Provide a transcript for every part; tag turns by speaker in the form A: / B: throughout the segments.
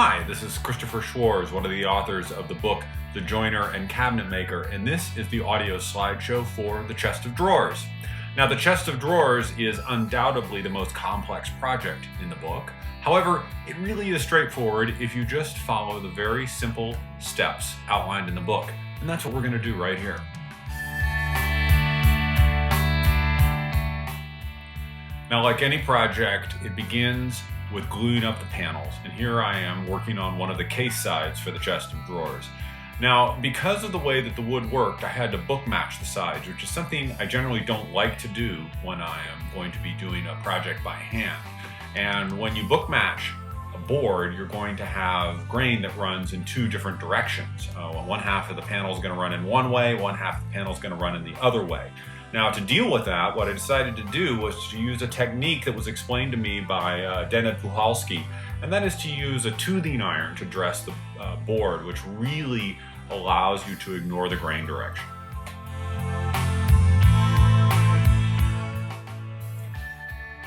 A: Hi, this is Christopher Schwarz, one of the authors of the book The Joiner and Cabinet Maker, and this is the audio slideshow for The Chest of Drawers. Now, The Chest of Drawers is undoubtedly the most complex project in the book. However, it really is straightforward if you just follow the very simple steps outlined in the book, and that's what we're going to do right here. Now, like any project, it begins with gluing up the panels, and here I am working on one of the case sides for the chest of drawers. Now, because of the way that the wood worked, I had to book match the sides, which is something I generally don't like to do when I am going to be doing a project by hand. And when you book match a board, you're going to have grain that runs in two different directions. One half of the panel is going to run in one way, one half of the panel is going to run in the other way. Now, to deal with that, what I decided to do was to use a technique that was explained to me by Denis Puhalski, and that is to use a toothing iron to dress the board, which really allows you to ignore the grain direction.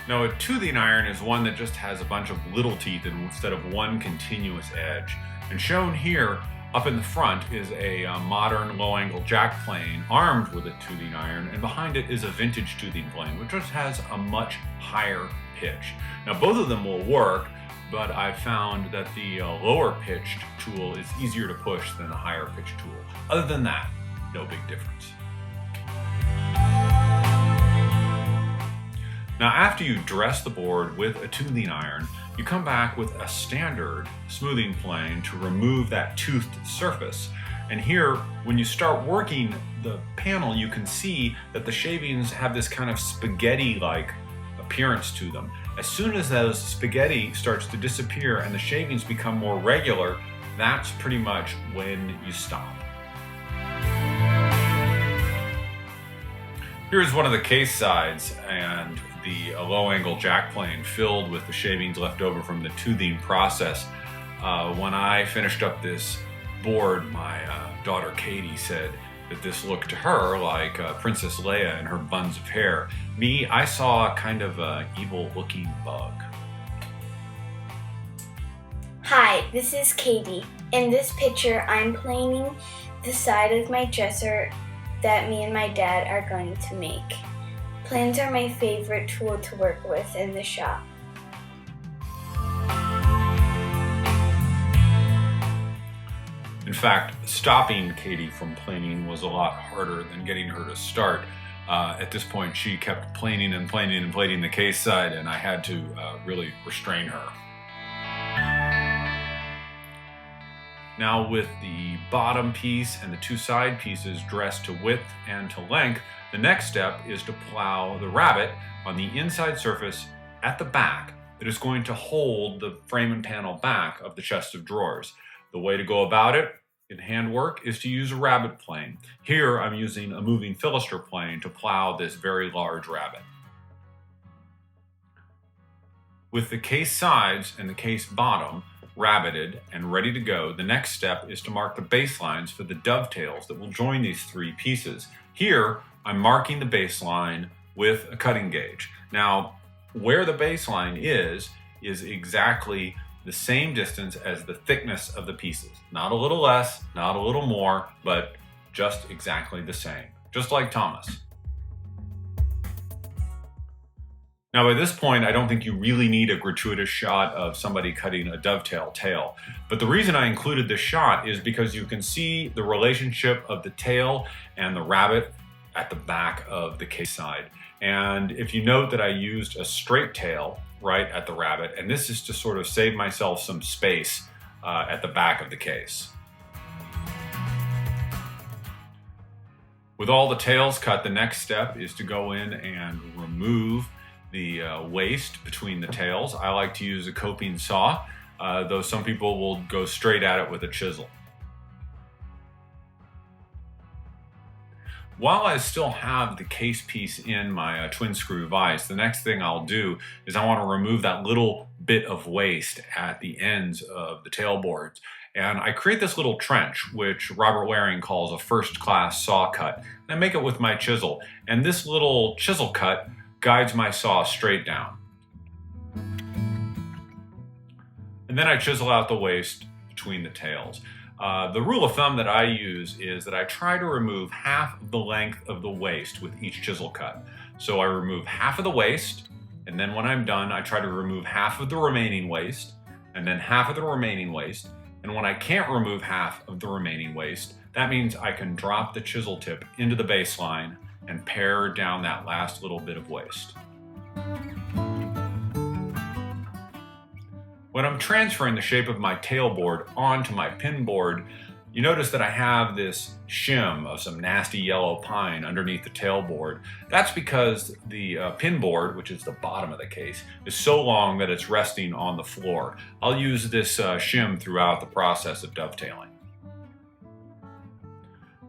A: Now, a toothing iron is one that just has a bunch of little teeth instead of one continuous edge. And shown here, up in the front is a modern low-angle jack plane armed with a toothing iron, and behind it is a vintage toothing plane, which just has a much higher pitch. Now, both of them will work, but I found that the lower pitched tool is easier to push than the higher pitched tool. Other than that, no big difference. Now, after you dress the board with a toothing iron, you come back with a standard smoothing plane to remove that toothed surface. And here, when you start working the panel, you can see that the shavings have this kind of spaghetti-like appearance to them. As soon as those spaghetti starts to disappear and the shavings become more regular, that's pretty much when you stop. Here's one of the case sides and the low-angle jack plane filled with the shavings left over from the toothing process. When I finished up this board, my daughter Katie said that this looked to her like Princess Leia and her buns of hair. Me, I saw kind of an evil-looking bug.
B: Hi, this is Katie. In this picture, I'm planing the side of my dresser that me and my dad are going to make. Planes are my favorite tool to work with in the shop.
A: In fact, stopping Katie from planing was a lot harder than getting her to start. At this point, she kept planing and planing and plating the case side, and I had to really restrain her. Now, with the bottom piece and the two side pieces dressed to width and to length, the next step is to plow the rabbet on the inside surface at the back that is going to hold the frame and panel back of the chest of drawers. The way to go about it in handwork is to use a rabbet plane. Here I'm using a moving Philister plane to plow this very large rabbet. With the case sides and the case bottom rabbeted and ready to go, the next step is to mark the baselines for the dovetails that will join these three pieces. Here, I'm marking the baseline with a cutting gauge. Now, where the baseline is exactly the same distance as the thickness of the pieces. Not a little less, not a little more, but just exactly the same. Just like Thomas. Now, by this point, I don't think you really need a gratuitous shot of somebody cutting a dovetail tail. But the reason I included this shot is because you can see the relationship of the tail and the rabbet at the back of the case side. And if you note that I used a straight tail right at the rabbet, and this is to sort of save myself some space at the back of the case. With all the tails cut, the next step is to go in and remove the waste between the tails. I like to use a coping saw, though some people will go straight at it with a chisel. While I still have the case piece in my twin screw vise, the next thing I'll do is I want to remove that little bit of waste at the ends of the tailboards. And I create this little trench, which Robert Waring calls a first-class saw cut. And I make it with my chisel. And this little chisel cut guides my saw straight down. And then I chisel out the waist between the tails. The rule of thumb that I use is that I try to remove half of the length of the waist with each chisel cut. So I remove half of the waist, and then when I'm done, I try to remove half of the remaining waist, and then half of the remaining waist. And when I can't remove half of the remaining waist, that means I can drop the chisel tip into the baseline and pare down that last little bit of waist. When I'm transferring the shape of my tailboard onto my pin board, you notice that I have this shim of some nasty yellow pine underneath the tailboard. That's because the pin board, which is the bottom of the case, is so long that it's resting on the floor. I'll use this shim throughout the process of dovetailing.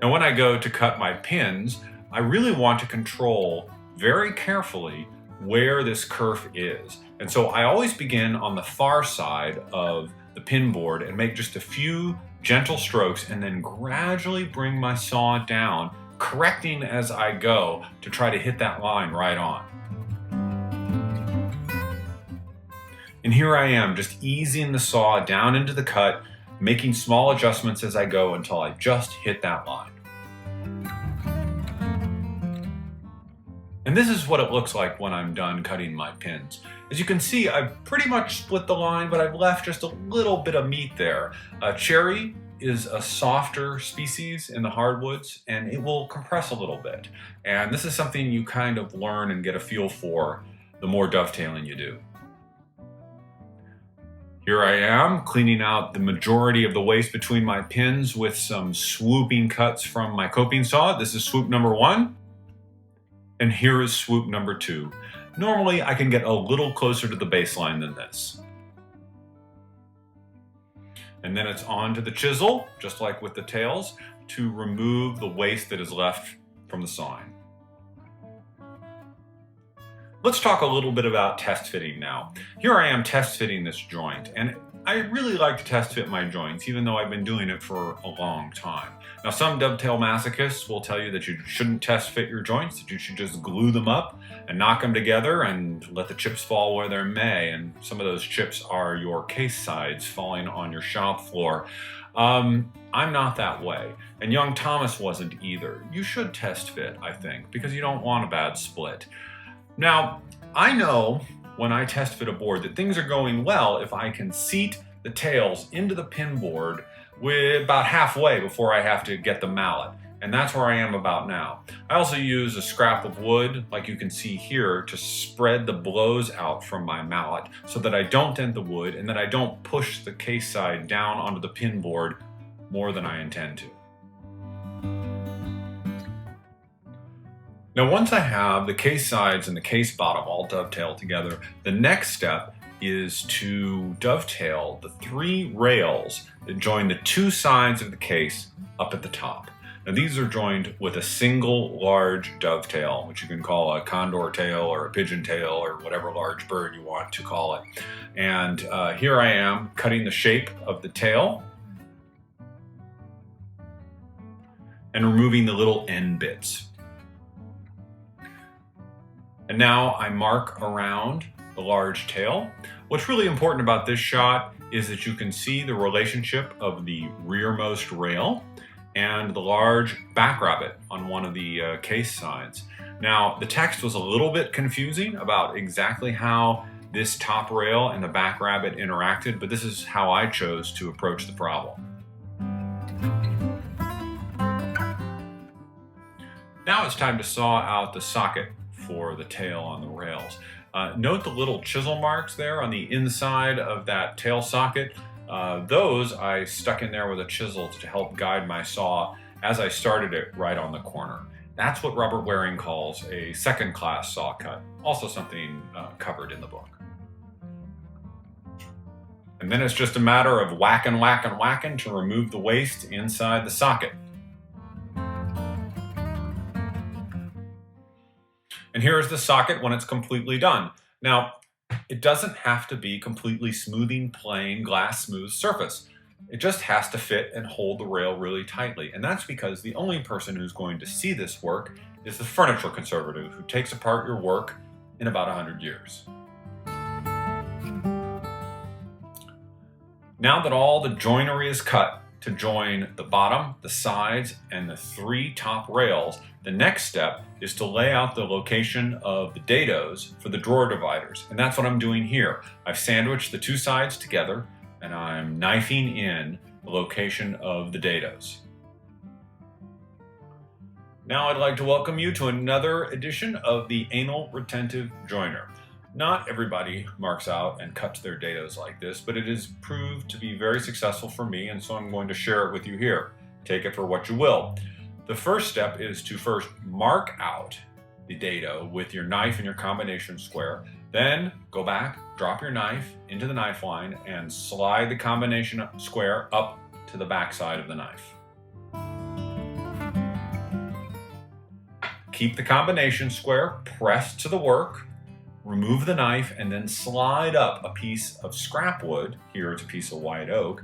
A: Now when I go to cut my pins, I really want to control very carefully where this kerf is. And so I always begin on the far side of the pin board and make just a few gentle strokes and then gradually bring my saw down, correcting as I go to try to hit that line right on. And here I am, just easing the saw down into the cut, making small adjustments as I go until I just hit that line. And this is what it looks like when I'm done cutting my pins. As you can see, I've pretty much split the line, but I've left just a little bit of meat there. Cherry is a softer species in the hardwoods, and it will compress a little bit. And this is something you kind of learn and get a feel for the more dovetailing you do. Here I am, cleaning out the majority of the waste between my pins with some swooping cuts from my coping saw. This is swoop number 1. And here is swoop number 2. Normally, I can get a little closer to the baseline than this. And then it's on to the chisel, just like with the tails, to remove the waste that is left from the sawing. Let's talk a little bit about test fitting now. Here I am test fitting this joint, and I really like to test fit my joints, even though I've been doing it for a long time. Now, some dovetail masochists will tell you that you shouldn't test fit your joints, that you should just glue them up and knock them together and let the chips fall where they may. And some of those chips are your case sides falling on your shop floor. I'm not that way. And young Thomas wasn't either. You should test fit, I think, because you don't want a bad split. Now, I know when I test fit a board that things are going well if I can seat the tails into the pin board with about halfway before I have to get the mallet. And that's where I am about now. I also use a scrap of wood, like you can see here, to spread the blows out from my mallet so that I don't dent the wood and that I don't push the case side down onto the pin board more than I intend to. Now, once I have the case sides and the case bottom all dovetailed together, the next step is to dovetail the 3 rails that join the 2 sides of the case up at the top. Now, these are joined with a single large dovetail, which you can call a condor tail or a pigeon tail or whatever large bird you want to call it. And here I am cutting the shape of the tail and removing the little end bits. And now I mark around the large tail. What's really important about this shot is that you can see the relationship of the rearmost rail and the large back rabbet on one of the case sides. Now, the text was a little bit confusing about exactly how this top rail and the back rabbet interacted, but this is how I chose to approach the problem. Now it's time to saw out the socket for the tail on the rails. Note the little chisel marks there on the inside of that tail socket. Those I stuck in there with a chisel to help guide my saw as I started it right on the corner. That's what Robert Waring calls a second-class saw cut, also something covered in the book. And then it's just a matter of whacking, whacking, whacking to remove the waste inside the socket. And here's the socket when it's completely done. Now, it doesn't have to be completely smoothing, plain, glass smooth surface. It just has to fit and hold the rail really tightly. And that's because the only person who's going to see this work is the furniture conservative who takes apart your work in about 100 years. Now that all the joinery is cut to join the bottom, the sides, and the 3 top rails, the next step is to lay out the location of the dados for the drawer dividers. And that's what I'm doing here. I've sandwiched the 2 sides together and I'm knifing in the location of the dados. Now I'd like to welcome you to another edition of the Anal Retentive Joiner. Not everybody marks out and cuts their dados like this, but it has proved to be very successful for me, and so I'm going to share it with you here. Take it for what you will. The first step is to first mark out the dado with your knife and your combination square. Then go back, drop your knife into the knife line, and slide the combination square up to the back side of the knife. Keep the combination square pressed to the work. Remove the knife and then slide up a piece of scrap wood, here it's a piece of white oak,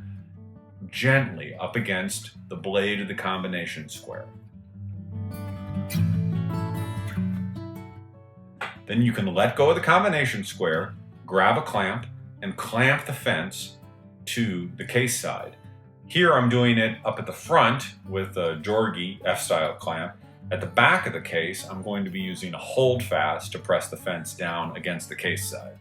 A: gently up against the blade of the combination square. Then you can let go of the combination square, grab a clamp, and clamp the fence to the case side. Here I'm doing it up at the front with a Jorgi F-style clamp. At the back of the case, I'm going to be using a holdfast to press the fence down against the case side.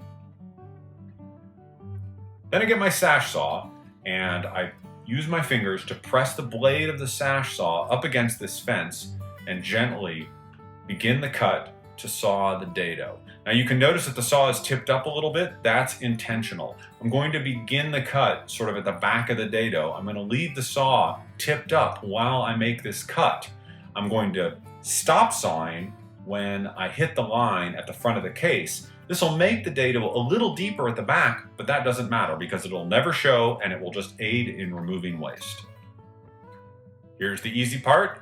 A: Then I get my sash saw and I use my fingers to press the blade of the sash saw up against this fence and gently begin the cut to saw the dado. Now you can notice that the saw is tipped up a little bit. That's intentional. I'm going to begin the cut sort of at the back of the dado. I'm going to leave the saw tipped up while I make this cut. I'm going to stop sawing when I hit the line at the front of the case. This will make the dado a little deeper at the back, but that doesn't matter because it'll never show and it will just aid in removing waste. Here's the easy part.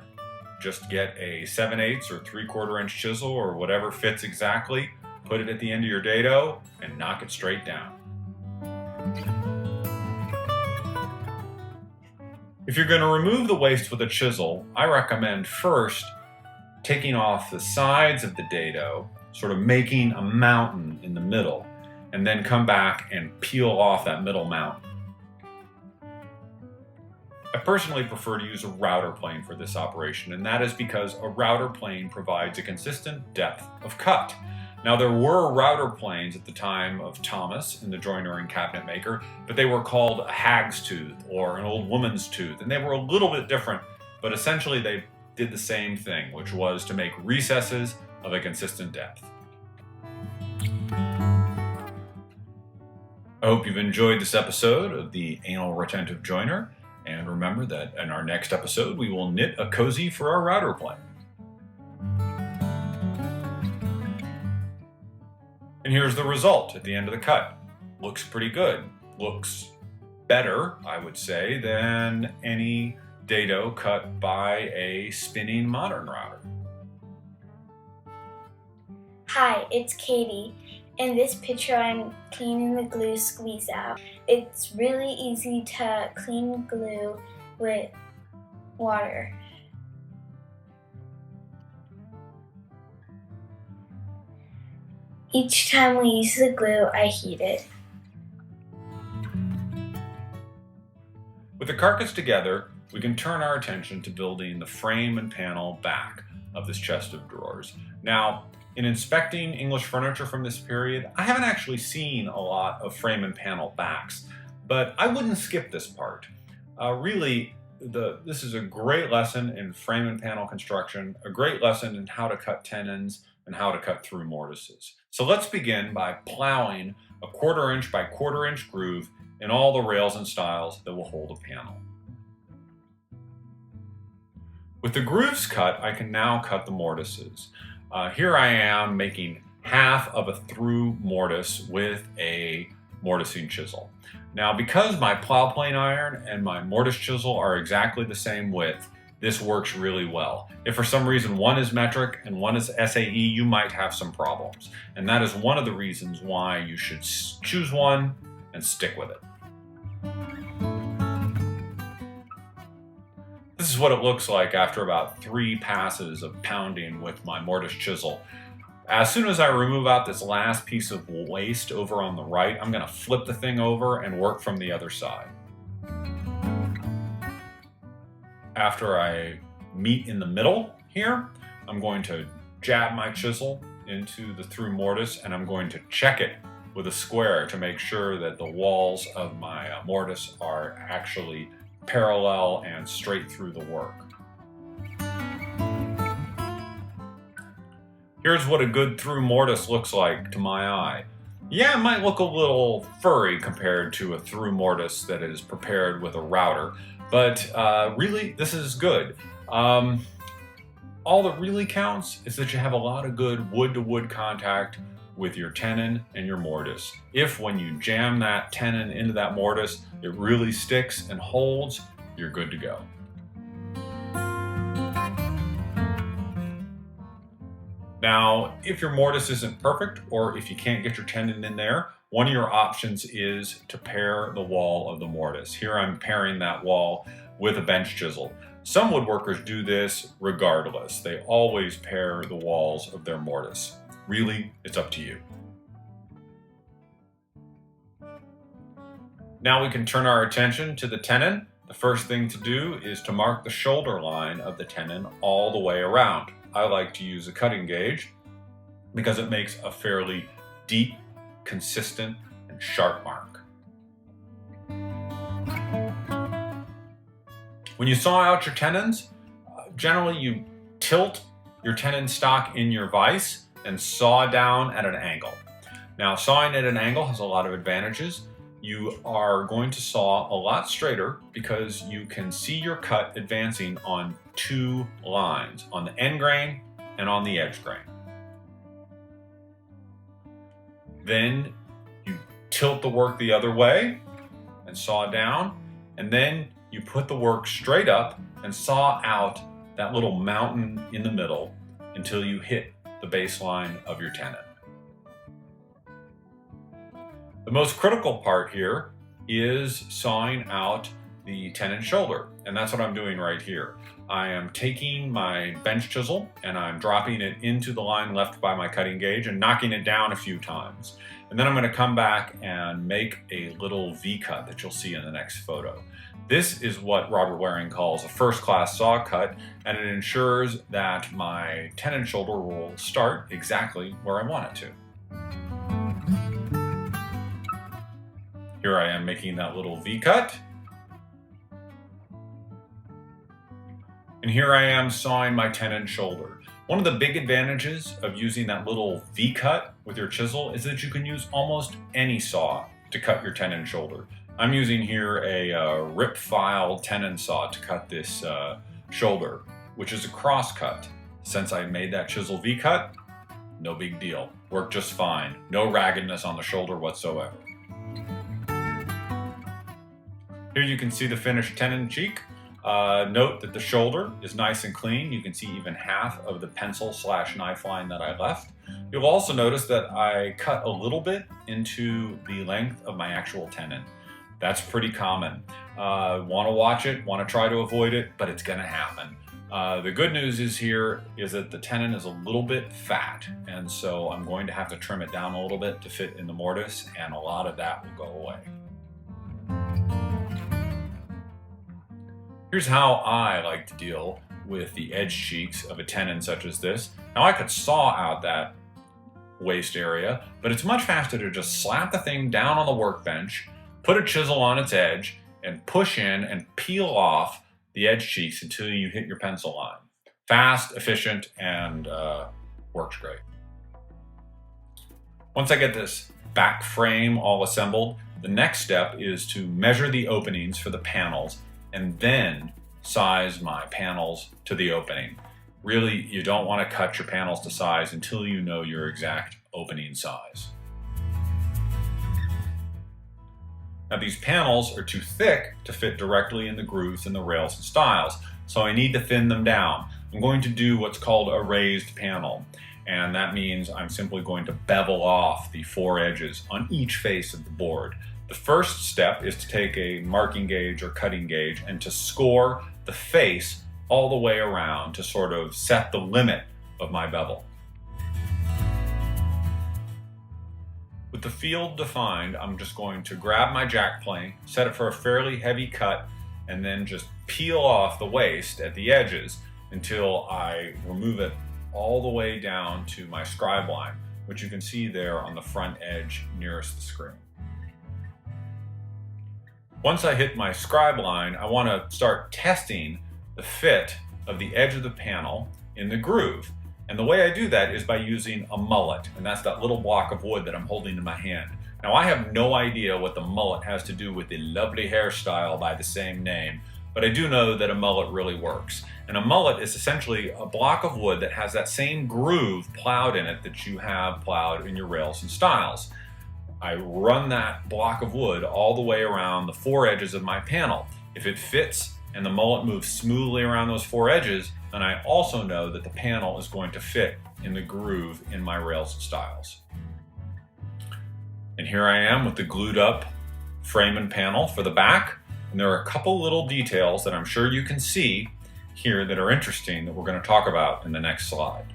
A: Just get a 7/8 or 3/4 inch chisel or whatever fits exactly, put it at the end of your dado and knock it straight down. If you're going to remove the waste with a chisel, I recommend first taking off the sides of the dado, sort of making a mountain in the middle, and then come back and peel off that middle mountain. I personally prefer to use a router plane for this operation, and that is because a router plane provides a consistent depth of cut. Now, there were router planes at the time of Thomas in the joiner and cabinet maker, but they were called a hag's tooth or an old woman's tooth, and they were a little bit different, but essentially they did the same thing, which was to make recesses of a consistent depth. I hope you've enjoyed this episode of the Anal Retentive Joiner, and remember that in our next episode we will knit a cozy for our router plane. And here's the result at the end of the cut. Looks pretty good. Looks better, I would say, than any dado cut by a spinning modern router.
B: Hi, it's Katie. In this picture, I'm cleaning the glue squeeze out. It's really easy to clean glue with water. Each time we use the glue, I heat it.
A: With the carcass together, we can turn our attention to building the frame and panel back of this chest of drawers. Now, in inspecting English furniture from this period, I haven't actually seen a lot of frame and panel backs, but I wouldn't skip this part. This is a great lesson in frame and panel construction, a great lesson in how to cut tenons and how to cut through mortises. So let's begin by plowing a 1/4 inch by 1/4 inch groove in all the rails and stiles that will hold a panel. With the grooves cut, I can now cut the mortises. Here I am making half of a through mortise with a mortising chisel. Now, because my plow plane iron and my mortise chisel are exactly the same width, this works really well. If for some reason one is metric and one is SAE, you might have some problems. And that is one of the reasons why you should choose one and stick with it. This is what it looks like after about 3 passes of pounding with my mortise chisel. As soon as I remove out this last piece of waste over on the right, I'm going to flip the thing over and work from the other side. after I meet in the middle here, I'm going to jab my chisel into the through mortise, and I'm going to check it with a square to make sure that the walls of my mortise are actually parallel and straight through the work. Here's what a good through mortise looks like to my eye. Yeah, it might look a little furry compared to a through mortise that is prepared with a router, but really this is good. All that really counts is that you have a lot of good wood-to-wood contact with your tenon and your mortise. If when you jam that tenon into that mortise, it really sticks and holds, you're good to go. Now, if your mortise isn't perfect, or if you can't get your tenon in there, one of your options is to pair the wall of the mortise. Here I'm pairing that wall with a bench chisel. Some woodworkers do this regardless. They always pair the walls of their mortise. Really, it's up to you. Now we can turn our attention to the tenon. The first thing to do is to mark the shoulder line of the tenon all the way around. I like to use a cutting gauge because it makes a fairly deep, consistent, and sharp mark. When you saw out your tenons, generally you tilt your tenon stock in your vise and saw down at an angle. Now, sawing at an angle has a lot of advantages. You are going to saw a lot straighter because you can see your cut advancing on two lines, on the end grain and on the edge grain. Then you tilt the work the other way and saw down, and then you put the work straight up and saw out that little mountain in the middle until you hit the baseline of your tenon. The most critical part here is sawing out the tenon shoulder, and that's what I'm doing right here. I am taking my bench chisel and I'm dropping it into the line left by my cutting gauge and knocking it down a few times. And then I'm going to come back and make a little V-cut that you'll see in the next photo. This is what Robert Waring calls a first-class saw cut, and it ensures that my tenon shoulder will start exactly where I want it to. Here I am making that little V-cut. And here I am sawing my tenon shoulder. One of the big advantages of using that little V-cut with your chisel is that you can use almost any saw to cut your tenon shoulder. I'm using here a rip file tenon saw to cut this shoulder, which is a cross cut. Since I made that chisel V-cut, no big deal. Worked just fine. No raggedness on the shoulder whatsoever. Here you can see the finished tenon cheek. Note that the shoulder is nice and clean. You can see even half of the pencil/knife line that I left. You'll also notice that I cut a little bit into the length of my actual tenon. That's pretty common. Want to watch it, want to try to avoid it, but it's going to happen. The good news is that the tenon is a little bit fat, and so I'm going to have to trim it down a little bit to fit in the mortise, and a lot of that will go away. Here's how I like to deal with the edge cheeks of a tenon such as this. Now I could saw out that waist area, but it's much faster to just slap the thing down on the workbench, put a chisel on its edge, and push in and peel off the edge cheeks until you hit your pencil line. Fast, efficient, and works great. Once I get this back frame all assembled, the next step is to measure the openings for the panels and then size my panels to the opening. Really, you don't want to cut your panels to size until you know your exact opening size. Now these panels are too thick to fit directly in the grooves and the rails and stiles, so I need to thin them down. I'm going to do what's called a raised panel, and that means I'm simply going to bevel off the four edges on each face of the board. The first step is to take a marking gauge or cutting gauge and to score the face all the way around to sort of set the limit of my bevel. With the field defined, I'm just going to grab my jack plane, set it for a fairly heavy cut, and then just peel off the waste at the edges until I remove it all the way down to my scribe line, which you can see there on the front edge nearest the screen. Once I hit my scribe line, I want to start testing the fit of the edge of the panel in the groove. And the way I do that is by using a mullet, and that's that little block of wood that I'm holding in my hand. Now, I have no idea what the mullet has to do with the lovely hairstyle by the same name, but I do know that a mullet really works. And a mullet is essentially a block of wood that has that same groove plowed in it that you have plowed in your rails and stiles. I run that block of wood all the way around the four edges of my panel. If it fits and the mullet moves smoothly around those four edges, then I also know that the panel is going to fit in the groove in my rails and stiles. And here I am with the glued up frame and panel for the back. And there are a couple little details that I'm sure you can see here that are interesting that we're going to talk about in the next slide.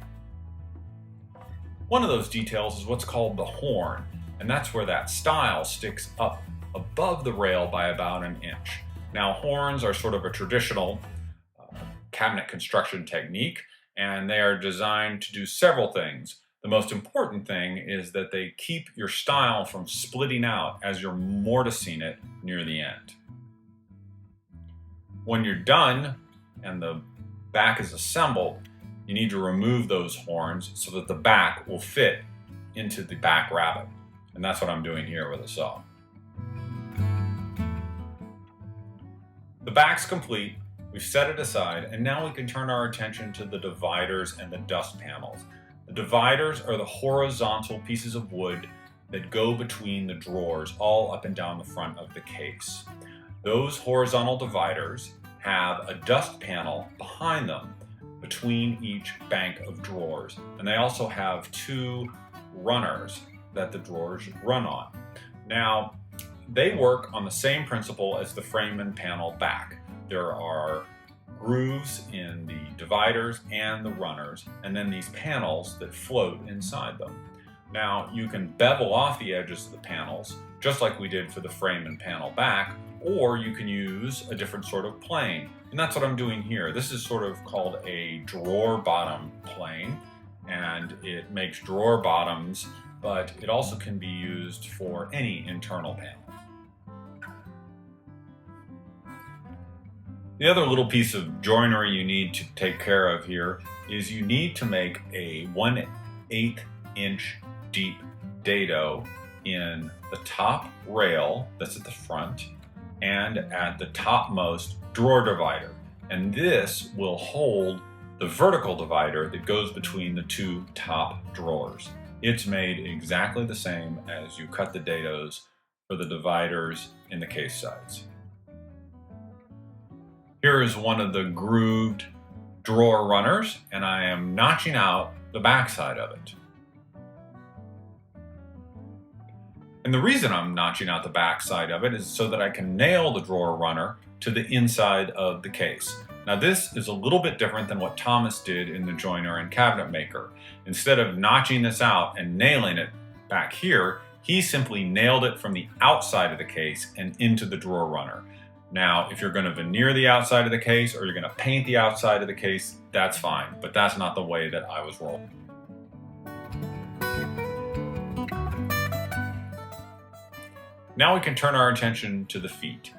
A: One of those details is what's called the horn, and that's where that stile sticks up above the rail by about an inch. Now, horns are sort of a traditional cabinet construction technique, and they are designed to do several things. The most important thing is that they keep your stile from splitting out as you're mortising it near the end. When you're done and the back is assembled, you need to remove those horns so that the back will fit into the back rabbet. And that's what I'm doing here with a saw. The back's complete, we've set it aside, and now we can turn our attention to the dividers and the dust panels. The dividers are the horizontal pieces of wood that go between the drawers all up and down the front of the case. Those horizontal dividers have a dust panel behind them between each bank of drawers, and they also have two runners that the drawers run on. Now, they work on the same principle as the frame and panel back. There are grooves in the dividers and the runners, and then these panels that float inside them. Now, you can bevel off the edges of the panels, just like we did for the frame and panel back, or you can use a different sort of plane. And that's what I'm doing here. This is sort of called a drawer bottom plane, and it makes drawer bottoms, but it also can be used for any internal panel. The other little piece of joinery you need to take care of here is you need to make a 1/8 inch deep dado in the top rail that's at the front and at the topmost drawer divider. And this will hold the vertical divider that goes between the two top drawers. It's made exactly the same as you cut the dados for the dividers in the case sides. Here is one of the grooved drawer runners, and I am notching out the backside of it. And the reason I'm notching out the backside of it is so that I can nail the drawer runner to the inside of the case. Now, this is a little bit different than what Thomas did in the joiner and cabinet maker. Instead of notching this out and nailing it back here, he simply nailed it from the outside of the case and into the drawer runner. Now, if you're going to veneer the outside of the case or you're going to paint the outside of the case, that's fine, but that's not the way that I was rolling. Now we can turn our attention to the feet.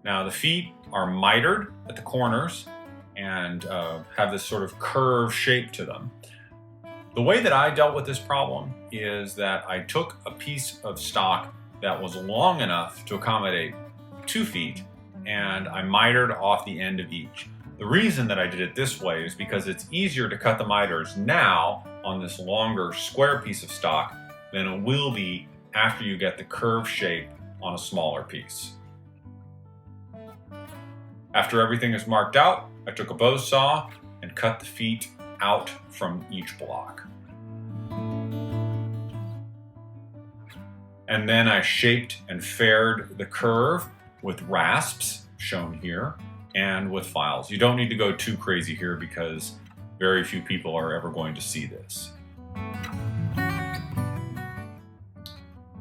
A: Now, the feet are mitered at the corners and have this sort of curved shape to them. The way that I dealt with this problem is that I took a piece of stock that was long enough to accommodate 2 feet, and I mitered off the end of each. The reason that I did it this way is because it's easier to cut the miters now on this longer square piece of stock than it will be after you get the curved shape on a smaller piece. After everything is marked out, I took a bow saw and cut the feet out from each block. And then I shaped and faired the curve with rasps, shown here, and with files. You don't need to go too crazy here because very few people are ever going to see this.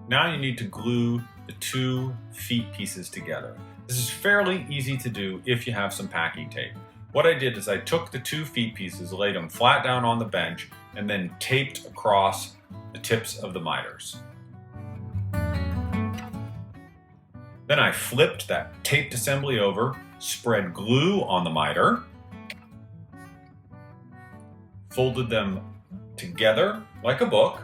A: Now you need to glue the the 2 feet pieces together. This is fairly easy to do if you have some packing tape. What I did is I took the 2 feet pieces, laid them flat down on the bench, and then taped across the tips of the miters. Then I flipped that taped assembly over, spread glue on the miter, folded them together like a book,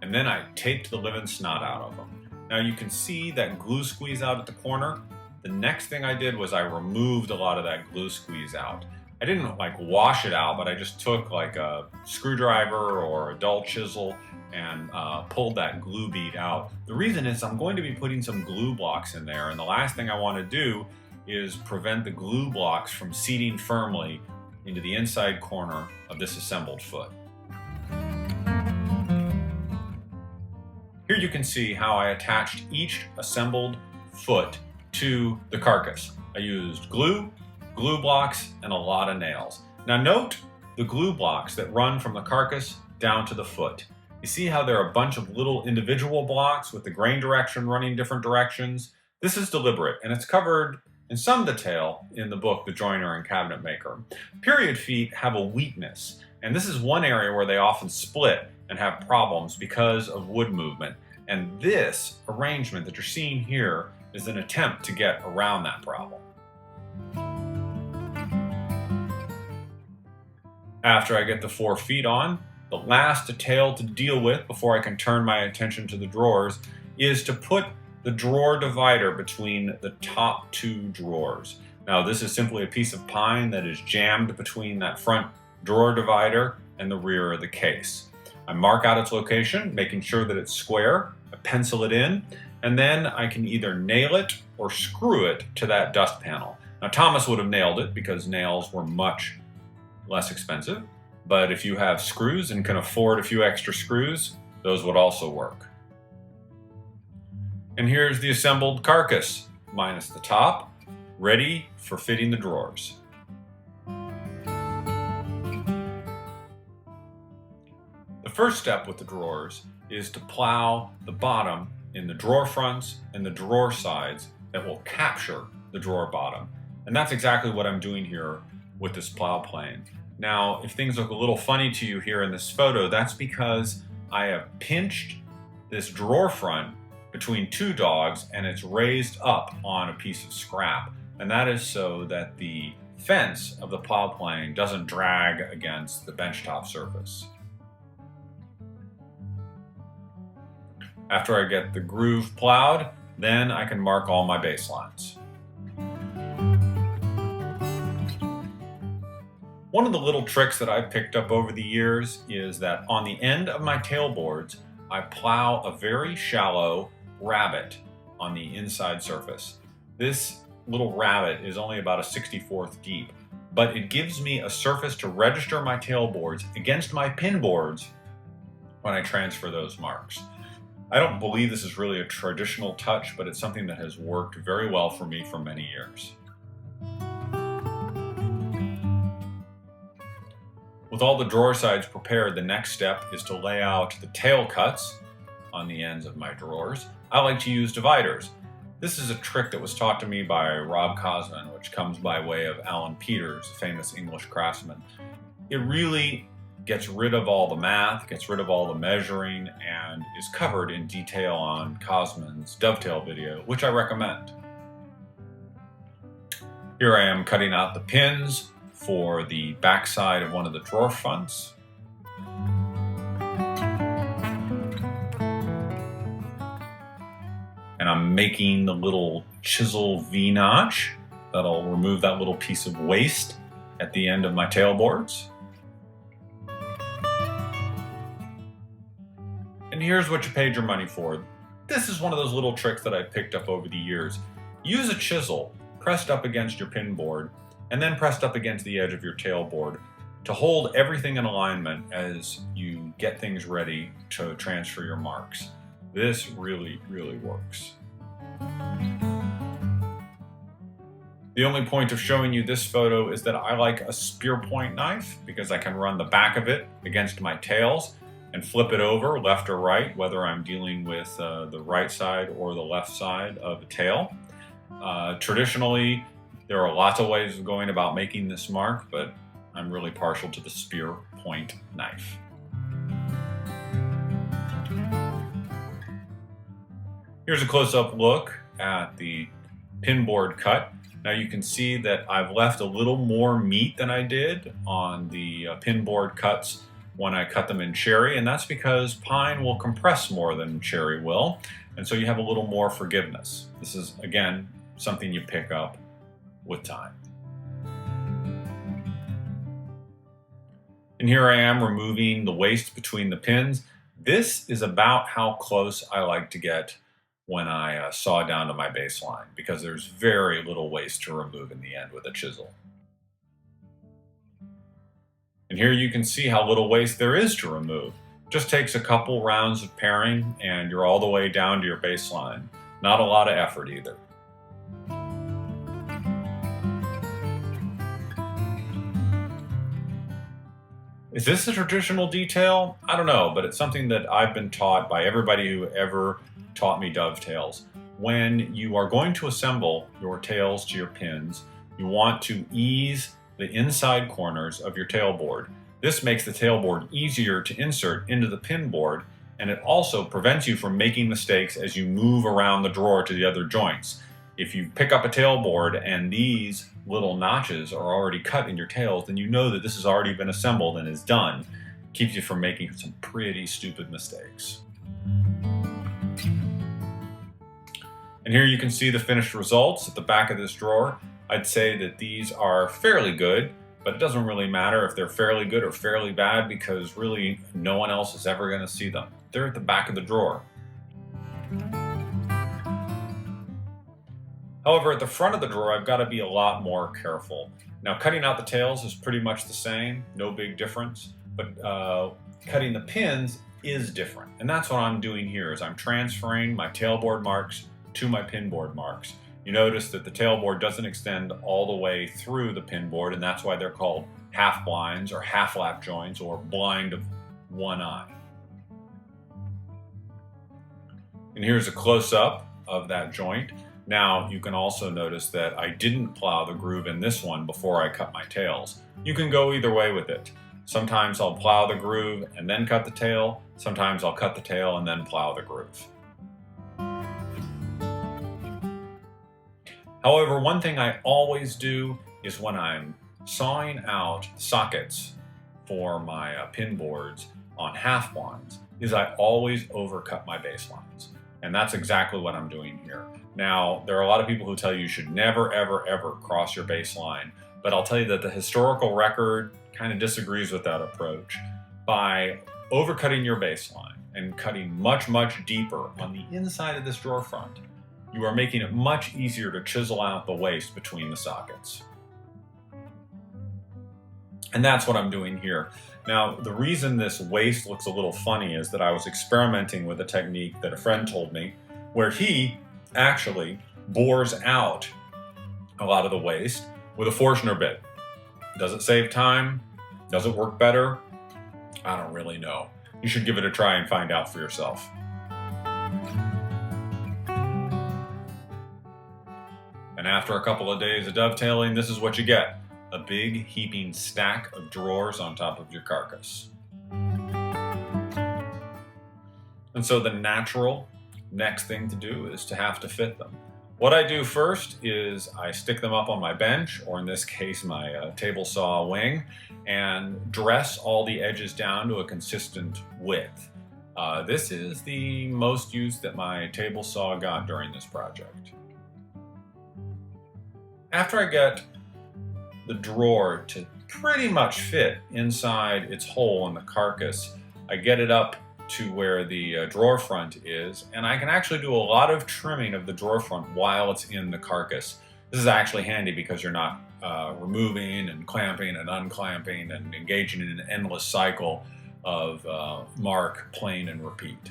A: and then I taped the living snot out of them. Now you can see that glue squeeze out at the corner. The next thing I did was I removed a lot of that glue squeeze out. I didn't wash it out, but I just took a screwdriver or a dull chisel and pulled that glue bead out. The reason is I'm going to be putting some glue blocks in there, and the last thing I want to do is prevent the glue blocks from seating firmly into the inside corner of this assembled foot. Here you can see how I attached each assembled foot to the carcass. I used glue blocks, and a lot of nails. Now note the glue blocks that run from the carcass down to the foot. You see how there are a bunch of little individual blocks with the grain direction running different directions? This is deliberate, and it's covered in some detail in the book, The Joiner and Cabinet Maker. Period feet have a weakness, and this is one area where they often split and have problems because of wood movement. And this arrangement that you're seeing here is an attempt to get around that problem. After I get the 4 feet on, the last detail to deal with before I can turn my attention to the drawers is to put the drawer divider between the top 2 drawers. Now this is simply a piece of pine that is jammed between that front drawer divider and the rear of the case. I mark out its location, making sure that it's square, I pencil it in, and then I can either nail it or screw it to that dust panel. Now Thomas would have nailed it because nails were much less expensive, but if you have screws and can afford a few extra screws, those would also work. And here's the assembled carcass, minus the top, ready for fitting the drawers. The first step with the drawers is to plow the bottom in the drawer fronts and the drawer sides that will capture the drawer bottom. And that's exactly what I'm doing here with this plow plane. Now, if things look a little funny to you here in this photo, that's because I have pinched this drawer front between 2 dogs and it's raised up on a piece of scrap. And that is so that the fence of the plow plane doesn't drag against the benchtop surface. After I get the groove plowed, then I can mark all my baselines. One of the little tricks that I've picked up over the years is that on the end of my tailboards, I plow a very shallow rabbet on the inside surface. This little rabbet is only about a 64th deep, but it gives me a surface to register my tailboards against my pin boards when I transfer those marks. I don't believe this is really a traditional touch, but it's something that has worked very well for me for many years. With all the drawer sides prepared, the next step is to lay out the tail cuts on the ends of my drawers. I like to use dividers. This is a trick that was taught to me by Rob Cosman, which comes by way of Alan Peters, a famous English craftsman. It really gets rid of all the math, gets rid of all the measuring, and is covered in detail on Cosman's dovetail video, which I recommend. Here I am cutting out the pins for the backside of one of the drawer fronts. And I'm making the little chisel V-notch that'll remove that little piece of waste at the end of my tailboards. And here's what you paid your money for. This is one of those little tricks that I've picked up over the years. Use a chisel pressed up against your pin board and then pressed up against the edge of your tailboard to hold everything in alignment as you get things ready to transfer your marks. This really, really works. The The only point of showing you this photo is that I like a spear point knife because I can run the back of it against my tails and flip it over left or right, whether I'm dealing with the right side or the left side of the tail. Traditionally, there are lots of ways of going about making this mark, but I'm really partial to the spear point knife. Here's a close-up look at the pinboard cut. Now you can see that I've left a little more meat than I did on the pinboard cuts when I cut them in cherry, and that's because pine will compress more than cherry will, and so you have a little more forgiveness. This is, again, something you pick up with time. And here I am removing the waste between the pins. This is about how close I like to get when I saw down to my baseline, because there's very little waste to remove in the end with a chisel. And here you can see how little waste there is to remove. Just takes a couple rounds of paring and you're all the way down to your baseline. Not a lot of effort either. Is this a traditional detail? I don't know, but it's something that I've been taught by everybody who ever taught me dovetails. When you are going to assemble your tails to your pins, you want to ease the inside corners of your tailboard. This makes the tailboard easier to insert into the pin board, and it also prevents you from making mistakes as you move around the drawer to the other joints. If you pick up a tailboard and these little notches are already cut in your tails, then you know that this has already been assembled and is done. Keeps you from making some pretty stupid mistakes. And here you can see the finished results at the back of this drawer. I'd say that these are fairly good, but it doesn't really matter if they're fairly good or fairly bad because really no one else is ever going to see them. They're at the back of the drawer. However, at the front of the drawer, I've got to be a lot more careful. Now, cutting out the tails is pretty much the same, no big difference, but cutting the pins is different. And that's what I'm doing here is I'm transferring my tailboard marks to my pinboard marks. You notice that the tailboard doesn't extend all the way through the pinboard, and that's why they're called half blinds or half lap joints or blind of one eye. And here's a close-up of that joint. Now you can also notice that I didn't plow the groove in this one before I cut my tails. You can go either way with it. Sometimes I'll plow the groove and then cut the tail. Sometimes I'll cut the tail and then plow the groove. However, one thing I always do is when I'm sawing out sockets for my pin boards on half blinds is I always overcut my baselines. And that's exactly what I'm doing here. Now, there are a lot of people who tell you should never, ever, ever cross your baseline, but I'll tell you that the historical record kind of disagrees with that approach. By overcutting your baseline and cutting much, much deeper on the inside of this drawer front, you are making it much easier to chisel out the waste between the sockets. And that's what I'm doing here. Now, the reason this waste looks a little funny is that I was experimenting with a technique that a friend told me, where he actually bores out a lot of the waste with a Forstner bit. Does it save time? Does it work better? I don't really know. You should give it a try and find out for yourself. And after a couple of days of dovetailing, this is what you get. A big heaping stack of drawers on top of your carcass. And so the natural next thing to do is to have to fit them. What I do first is I stick them up on my bench, or in this case my table saw wing, and dress all the edges down to a consistent width. This is the most use that my table saw got during this project. After I get the drawer to pretty much fit inside its hole in the carcass, I get it up to where the drawer front is, and I can actually do a lot of trimming of the drawer front while it's in the carcass. This is actually handy because you're not removing and clamping and unclamping and engaging in an endless cycle of mark, plane, and repeat.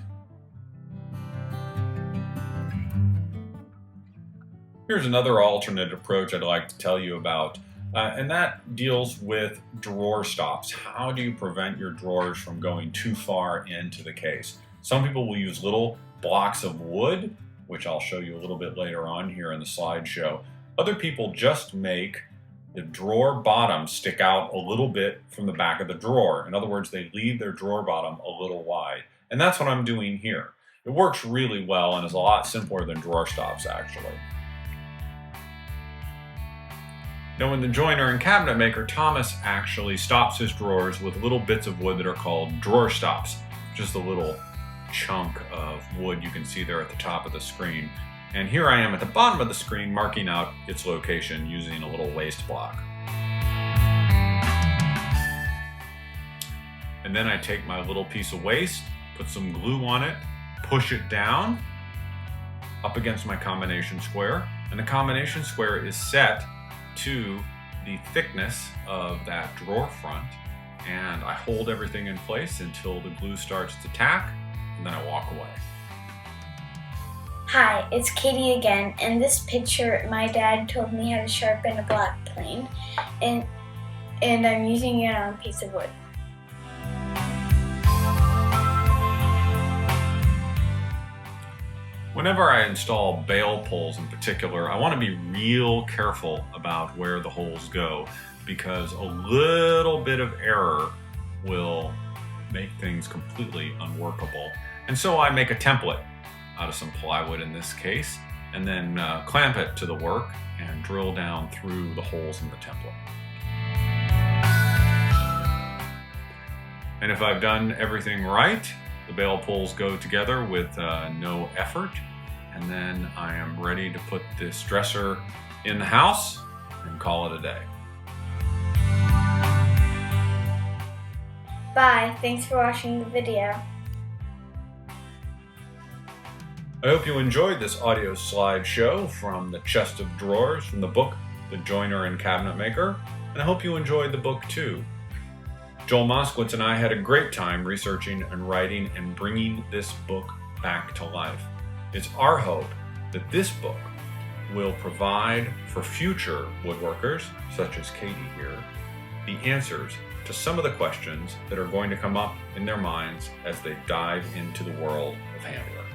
A: Here's another alternate approach I'd like to tell you about, and that deals with drawer stops. How do you prevent your drawers from going too far into the case? Some people will use little blocks of wood, which I'll show you a little bit later on here in the slideshow. Other people just make the drawer bottom stick out a little bit from the back of the drawer. In other words, they leave their drawer bottom a little wide. And that's what I'm doing here. It works really well and is a lot simpler than drawer stops, actually. Now, in the joiner and cabinet maker, Thomas actually stops his drawers with little bits of wood that are called drawer stops. Just a little chunk of wood you can see there at the top of the screen. And here I am at the bottom of the screen marking out its location using a little waste block. And then I take my little piece of waste, put some glue on it, push it down up against my combination square, and the combination square is set to the thickness of that drawer front, and I hold everything in place until the glue starts to tack, and then I walk away.
B: Hi, it's Katie again. In this picture, my dad told me how to sharpen a black plane, and I'm using it on a piece of wood.
A: Whenever I install bail pulls in particular, I want to be real careful about where the holes go, because a little bit of error will make things completely unworkable. And so I make a template out of some plywood in this case, and then clamp it to the work and drill down through the holes in the template. And if I've done everything right, the bail pulls go together with no effort, and then I am ready to put this dresser in the house and call it a day.
B: Bye, thanks for watching the video.
A: I hope you enjoyed this audio slideshow from the chest of drawers from the book, The Joiner and Cabinet Maker, and I hope you enjoyed the book too. Joel Moskowitz and I had a great time researching and writing and bringing this book back to life. It's our hope that this book will provide for future woodworkers, such as Katie here, the answers to some of the questions that are going to come up in their minds as they dive into the world of handwork.